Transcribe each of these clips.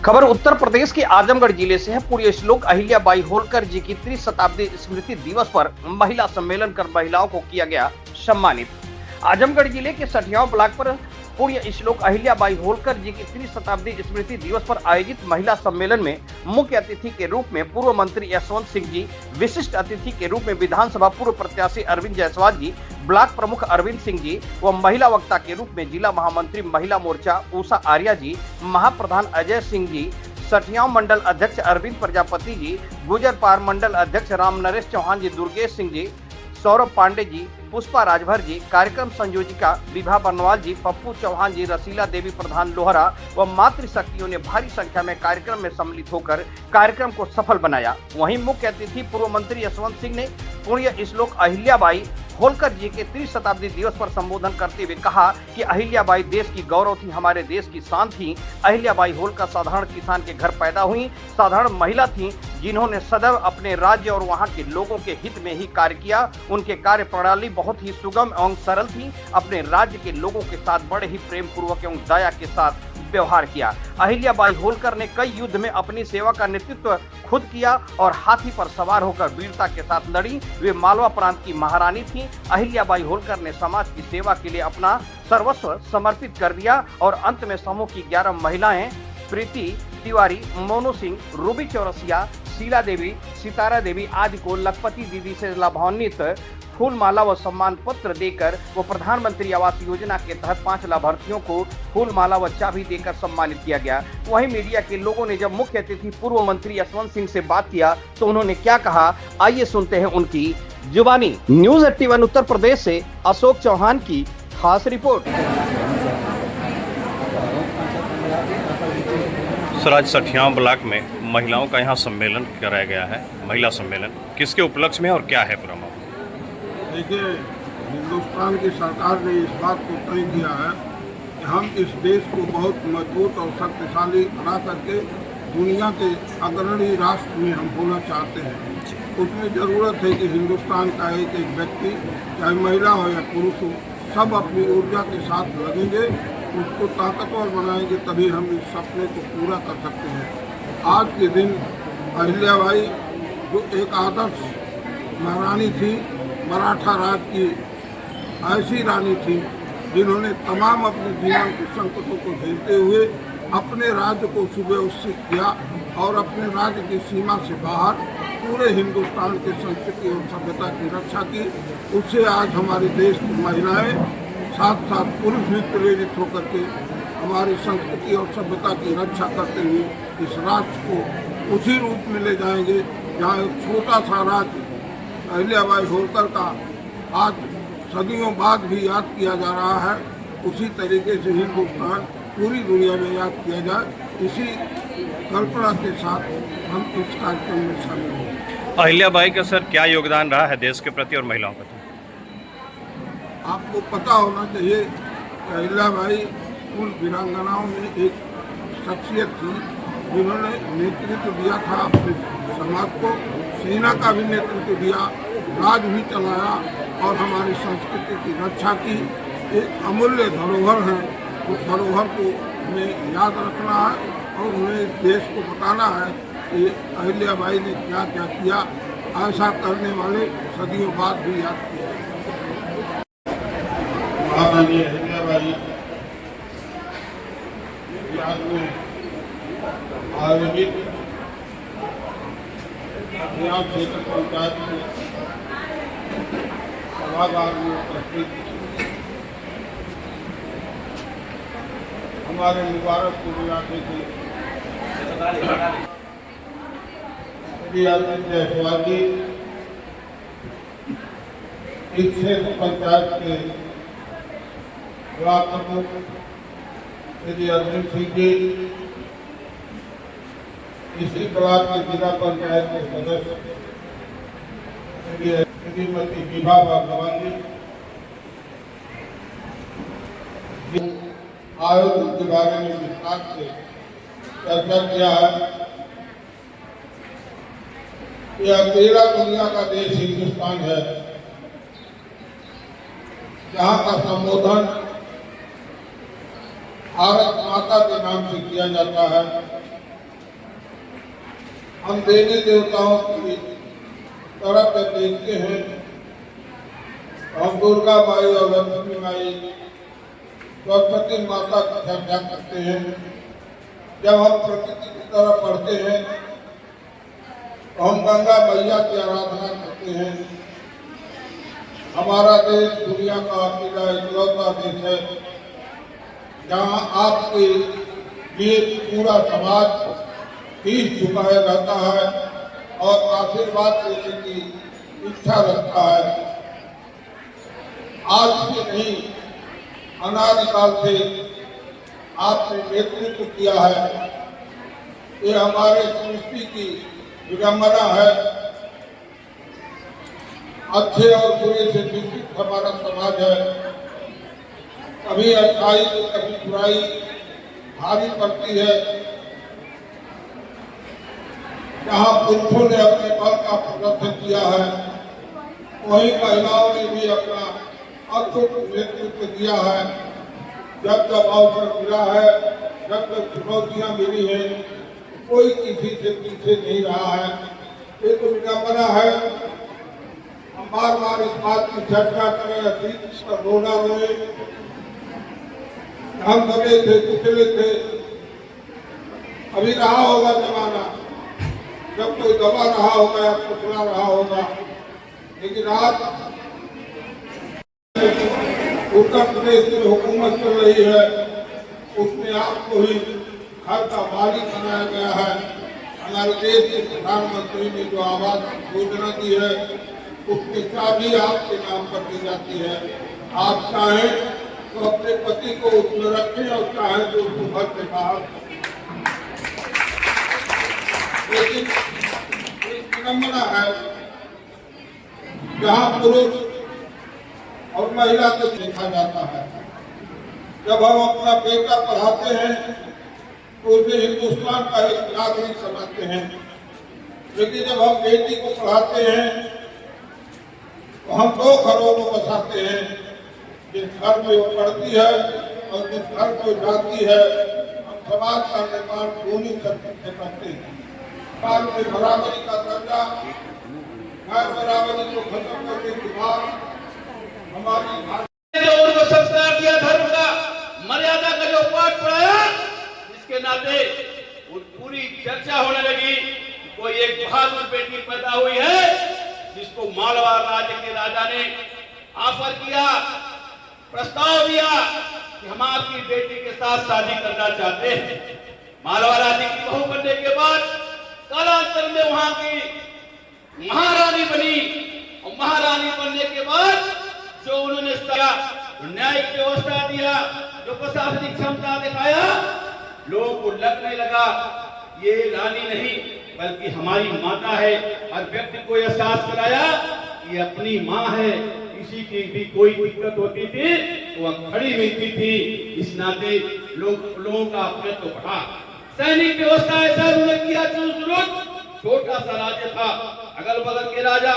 खबर उत्तर प्रदेश के आजमगढ़ जिले से है। पुण्य श्लोक अहिल्याबाई होलकर जी की त्रिशताब्दी स्मृति दिवस पर महिला सम्मेलन कर महिलाओं को किया गया सम्मानित। आजमगढ़ जिले के सठियाव ब्लॉक पर पुण्य श्लोक अहिल्याबाई होलकर जी की त्रिशताब्दी स्मृति दिवस पर आयोजित महिला सम्मेलन में मुख्य अतिथि के रूप में पूर्व मंत्री यशवंत सिंह जी, विशिष्ट अतिथि के रूप में विधानसभा पूर्व प्रत्याशी अरविंद जायसवाल जी, ब्लॉक प्रमुख अरविंद सिंह जी व महिला वक्ता के रूप में जिला महामंत्री महिला मोर्चा उषा आर्या जी, महाप्रधान अजय सिंह जी, सठियाव मंडल अध्यक्ष अरविंद प्रजापति जी, गुजर पार मंडल अध्यक्ष राम नरेश चौहान जी, दुर्गेश सिंह जी, सौरभ पांडे जी, पुष्पा राजभर जी, कार्यक्रम संयोजिका विभा बर्नवाल जी, पप्पू चौहान जी, रसीला देवी प्रधान लोहरा व मातृशक्तियों ने भारी संख्या में कार्यक्रम में सम्मिलित होकर कार्यक्रम को सफल बनाया। वहीं मुख्य अतिथि पूर्व मंत्री यशवंत सिंह ने पुण्य श्लोक अहिल्याबाई होलकर जी के त्रिशताब्दी दिवस पर संबोधन करते हुए कहा कि अहिल्याबाई देश की गौरव थी, हमारे देश की शान थी। अहिल्याबाई होलकर साधारण किसान के घर पैदा हुई, साधारण महिला थी जिन्होंने सदैव अपने राज्य और वहां के लोगों के हित में ही कार्य किया। उनके कार्य प्रणाली बहुत ही सुगम एवं सरल थी। अपने राज्य के लोगों के साथ बड़े ही प्रेम पूर्वक एवं दया के साथ व्यवहार किया। अहिल्याबाई होलकर ने कई युद्ध में अपनी सेवा का नेतृत्व खुद किया और हाथी पर सवार होकर वीरता के साथ लड़ी। वे मालवा प्रांत की महारानी थीं। अहिल्याबाई होलकर ने समाज की सेवा के लिए अपना सर्वस्व समर्पित कर दिया और अंत में समूह की 11 महिलाएं प्रीति तिवारी, मोनू सिंह, रूबी चौरसिया, शीला देवी, सितारा देवी आदि को लखपति दीदी से लाभान्वित फूल माला व सम्मान पत्र देकर वो प्रधानमंत्री आवास योजना के तहत 5 लाभार्थियों को फूल माला व चाबी देकर सम्मानित किया गया। वहीं मीडिया के लोगों ने जब मुख्य अतिथि पूर्व मंत्री यशवंत सिंह से बात किया तो उन्होंने क्या कहा, आइए सुनते हैं उनकी जुबानी। न्यूज 81 उत्तर प्रदेश से अशोक चौहान की खास रिपोर्ट। आज सठियाव ब्लॉक में महिलाओं का यहाँ सम्मेलन कराया गया है। महिला सम्मेलन किसके उपलक्ष्य में और क्या है पूरा मामला? देखिए, हिंदुस्तान की सरकार ने इस बात को तय किया है कि हम इस देश को बहुत मजबूत और शक्तिशाली बना करके दुनिया के अग्रणी राष्ट्र में हम होना चाहते हैं। उसमें ज़रूरत है कि हिंदुस्तान का एक एक व्यक्ति, चाहे महिला हो या पुरुष हो, सब अपनी ऊर्जा के साथ लगेंगे, उसको ताकतवर बनाएंगे, तभी हम इस सपने को पूरा कर सकते हैं। आज के दिन अहिल्याबाई जो एक आदर्श महारानी थी, मराठा राज की ऐसी रानी थी जिन्होंने तमाम अपने जीवन के संकटों को झेलते हुए अपने राज्य को सुव्यवस्थित किया और अपने राज्य की सीमा से बाहर पूरे हिंदुस्तान के संस्कृति और सभ्यता की रक्षा की। उससे आज हमारे देश की महिलाएं साथ साथ पुरुष भी प्रेरित होकर के हमारी संस्कृति और सभ्यता की रक्षा करते हुए इस राष्ट्र को उसी रूप में ले जाएंगे जहाँ एक छोटा सा राज्य अहिल्याबाई होलकर का आज सदियों बाद भी याद किया जा रहा है, उसी तरीके से हिंदुस्तान पूरी दुनिया में याद किया जाए। इसी कल्पना के साथ हम इस कार्यक्रम में शामिल हुए। अहिल्याबाई का सर क्या योगदान रहा है देश के प्रति और महिलाओं के प्रति? आपको पता होना चाहिए कि अहिल्याबाई उन वीरांगनाओं में एक शख्सियत थी जिन्होंने नेतृत्व दिया था अपने समाज को, सेना का भी नेतृत्व दिया, राज भी चलाया और हमारी संस्कृति की रक्षा की। एक अमूल्य धरोहर है, उस धरोहर को हमें याद रखना है और उन्हें इस देश को बताना है कि अहिल्याबाई ने क्या क्या किया। ऐसा करने वाले सदियों बाद भी याद किया। महारानी अहिल्याबाई याद में आयोजित यहाँ क्षेत्र पंचायत के सभागार में उपस्थित हमारे मुबारकपुर इलाके के श्री अरविंद जायसवाल जी, इस क्षेत्र पंचायत के ब्लॉक प्रमुख श्री अरविंद सिंह जी, इसी ब्लॉक के जिला पंचायत के सदस्य श्रीमती विभा भगवान जी आयोजन के बारे में विस्तार से चर्चा किया है। यह अकेला दुनिया का देश हिंदुस्तान है जहाँ का संबोधन भारत माता के नाम से किया जाता है। हम देवी देवताओं की तरफ से देखते हैं, हम दुर्गा माई और लक्ष्मी माई, सरस्वती माता की चर्चा करते हैं। जब हम प्रकृति की तरफ बढ़ते हैं तो हम गंगा मैया की आराधना करते हैं। हमारा देश दुनिया का अकेला इकलौता देश है जहाँ आपके लिए पूरा समाज शीश झुकाए रहता है और आशीर्वाद देने की इच्छा रखता है। आज से नहीं, अनादिकाल से आपने नेतृत्व किया है। ये हमारे सृष्टि की विडंबना है। अच्छे और बुरे से मिश्रित हमारा समाज है। कभी अच्छाई तो कभी बुराई भारी पड़ती है। जहाँ पुरुषों ने अपने बल का प्रदर्शन किया है, वहीं महिलाओं ने भी अपना अद्भुत नेतृत्व दिया है। जब जब अवसर मिला है, जब जब चुनौतियां मिली है, कोई किसी से पीछे नहीं रहा है। ये तो विडंबना है। हम बार बार इस बात की चर्चा करें, अतीत पर रोना रोए। हम दबे थे, कुचले थे। अभी रहा होगा जमाना जब कोई दबा रहा होगा या कुचला रहा होगा, लेकिन आज उत्तर प्रदेश में हुकूमत चल रही है, उसमें आपको ही घर का मालिक बनाया गया है। हमारे देश के प्रधानमंत्री ने जो आवास योजना दी है, उसकी चाबी आपके नाम पर दी जाती है। आप चाहें तो अपने पति को उसमें रखें और चाहें तो उसको घर से बाहर। लेकिन एक विडंबना है जहाँ पुरुष और महिला को देखा जाता है। जब हम अपना बेटा पढ़ाते हैं तो उसे हिंदुस्तान का एक नागरिक समझते हैं, लेकिन जब हम बेटी को पढ़ाते हैं तो हम दो घरों को बसाते हैं। जिस घर में वो पढ़ती है और जिस घर को जाती है, हम समाज का निर्माण दोनों शक्ति से करते हैं। समाज में बराबरी का दर्जा, गैर बराबरी को खत्म करने के बाद हमारी जो उनको संस्कार दिया, धर्म का मर्यादा का जो पाठ पढ़ाया, इसके नाते पूरी चर्चा होने लगी। कोई एक बहादुर बेटी पैदा हुई है जिसको मालवा राज्य के राजा ने ऑफर किया, प्रस्ताव दिया कि हम आपकी बेटी के साथ शादी करना चाहते हैं। मालवा राज्य की बहू बनने के बाद कालांतर में वहां की महारानी बनी और महारानी बनने के बाद जो उन्होंने न्यायिक व्यवस्था दिया, जो प्रशासनिक क्षमता दिखाया, लोगों को लगने लगा ये रानी नहीं बल्कि हमारी माता है। हर व्यक्ति को एहसास कराया ये अपनी माँ है। किसी की भी कोई दिक्कत होती थी तो वह खड़ी मिलती थी। इस नाते लोगों का अपने बढ़ा। सैनिक व्यवस्था ऐसा उन्होंने किया, छोटा सा राज्य था, अगल बगल के राजा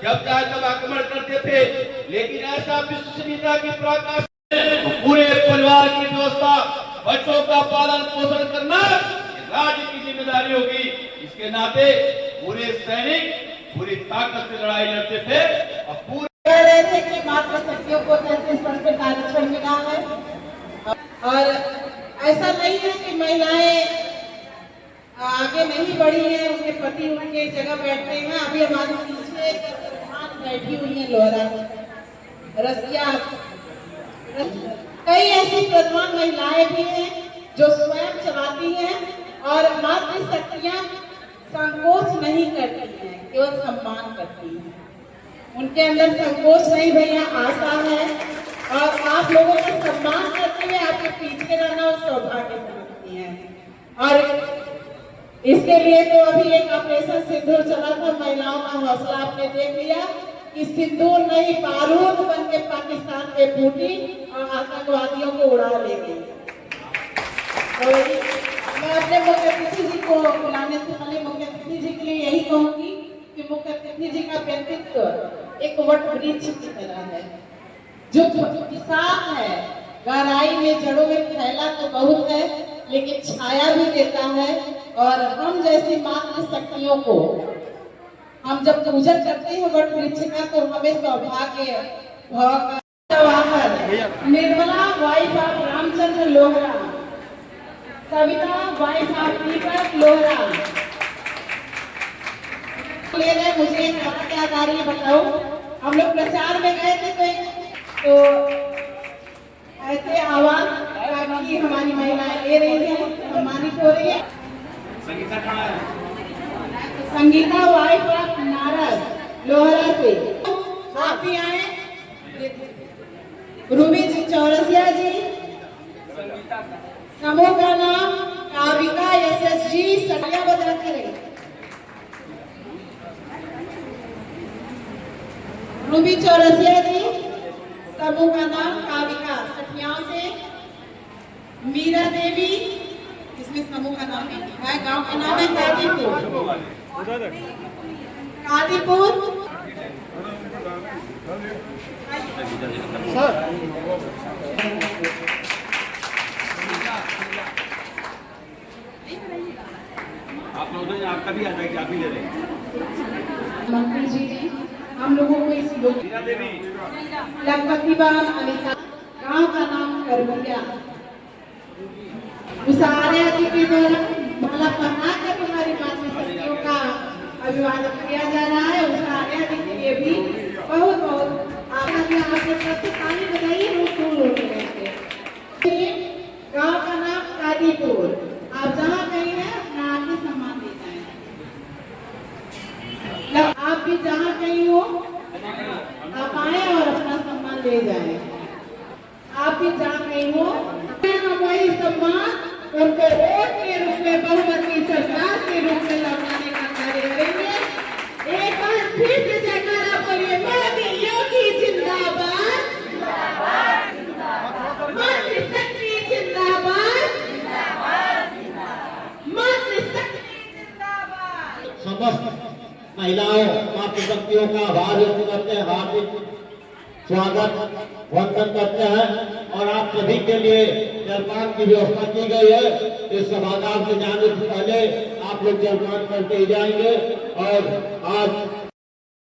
जब चाहे तब आक्रमण करते थे, लेकिन ऐसा विश्वसनीयता की पराकाष्ठा पूरे परिवार की व्यवस्था, बच्चों का पालन पोषण करना राज्य की जिम्मेदारी होगी। इसके नाते पूरे सैनिक पूरी ताकत से लड़ाई लड़ते थे और पूरे कह रहे थे कि मात्र शक्तियों को 33% आरक्षण मिला है। और ऐसा नहीं है कि महिलाएं आगे नहीं बढ़ी हैं, उनके पति उनके जगह बैठते हैं। अभी हमारे पीछे एक प्रधान बैठी हुई है लोहरा रसिया। कई ऐसी प्रधान महिलाएं भी हैं जो स्वयं चलाती हैं और मातृ शक्तियां संकोच नहीं करती हैं, केवल सम्मान करती हैं। उनके अंदर संकोच नहीं भैया, आशा है और आप लोगों का सम्मान करते हुए आपके पीछे रहना और सौभाग्य समझती हैं। और इसके लिए तो अभी एक ऑपरेशन सिंदूर चला था, महिलाओं का हौसला आपने देख लिया कि सिंदूर नहीं बारूद बन के पाकिस्तान में फूटी और आतंकवादियों को उड़ा ले गई। तो मैं अपने मुख्य अतिथि जी को बुलाने से पहले मुख्य अतिथि जी के लिए यही कहूंगी कि मुख्य अतिथि जी का व्यक्तित्व एक वट वृक्ष की तरह है, जो किसान है, गहराई में जड़ों में फैला तो बहुत है लेकिन छाया भी देता है। और हम जैसी मातृ शक्तियों को हम जब पूजन करते हैं वट वृक्ष का तो हमें सौभाग्य Nirmala wife of Ramchandra Lohra, Savita wife of Deepak Lohra ले रहे। मुझे एक बात याद आ रही है, बताओ, हम लोग प्रचार में गए थे तो ऐसे आवाज की हमारी महिलाएं ले रही है, सम्मानित हो रही है। संगीता वाइफ ऑफ नारद लोहरा से आप भी आए। रूबी जी चौरसिया जी, समूह का नाम काविका SSG सटिया बजाते रहे। रूबी चौरसिया जी, समूह का नाम काविका सटियाओं से। मीरा देवी, इसमें समूह का नाम नहीं है, गांव का नाम है कादीपुर। आप लोग आपका भी आ जाएगी, आप भी ले रहे मंत्री जी ने हम लोगों को इस लखपतिबान अनिता गांव का नाम करवलिया उसारे जी के द्वारा माला पहना के तुम्हारी मातृ शक्तियों का अभिवादन किया जा रहा है। उसारे जी के लिए भी बहुत बहुत आपसे सबसे ताली बजाइए, लोग दूर होते रहते हैं। गांव का नाम कादीपुर। आप जहाँ कहीं हैं अपना आगे सम्मान दे जाए। आप भी जहाँ कहीं हो आप आए और अपना सम्मान ले जाए। आप भी जहाँ कहीं हो हम वही सम्मान उनको वोट के रूप में बहुमत की सरकार के रूप में लौटाने का कार्य करेंगे। एक बार फिर से जयकारा बोलिए, मोदी योगी जिंदाबाद, मातृशक्ति जिंदाबाद, मातृशक्ति जिंदाबाद। समस्त महिलाओं मातृशक्तियों का आभार व्यक्त करते हैं, हार्दिक स्वागत वंदन करते हैं। और आप सभी के लिए जलपान की व्यवस्था की गई है। इस सभागार में जाने से पहले आप लोग जलपान करके जाएंगे। और आज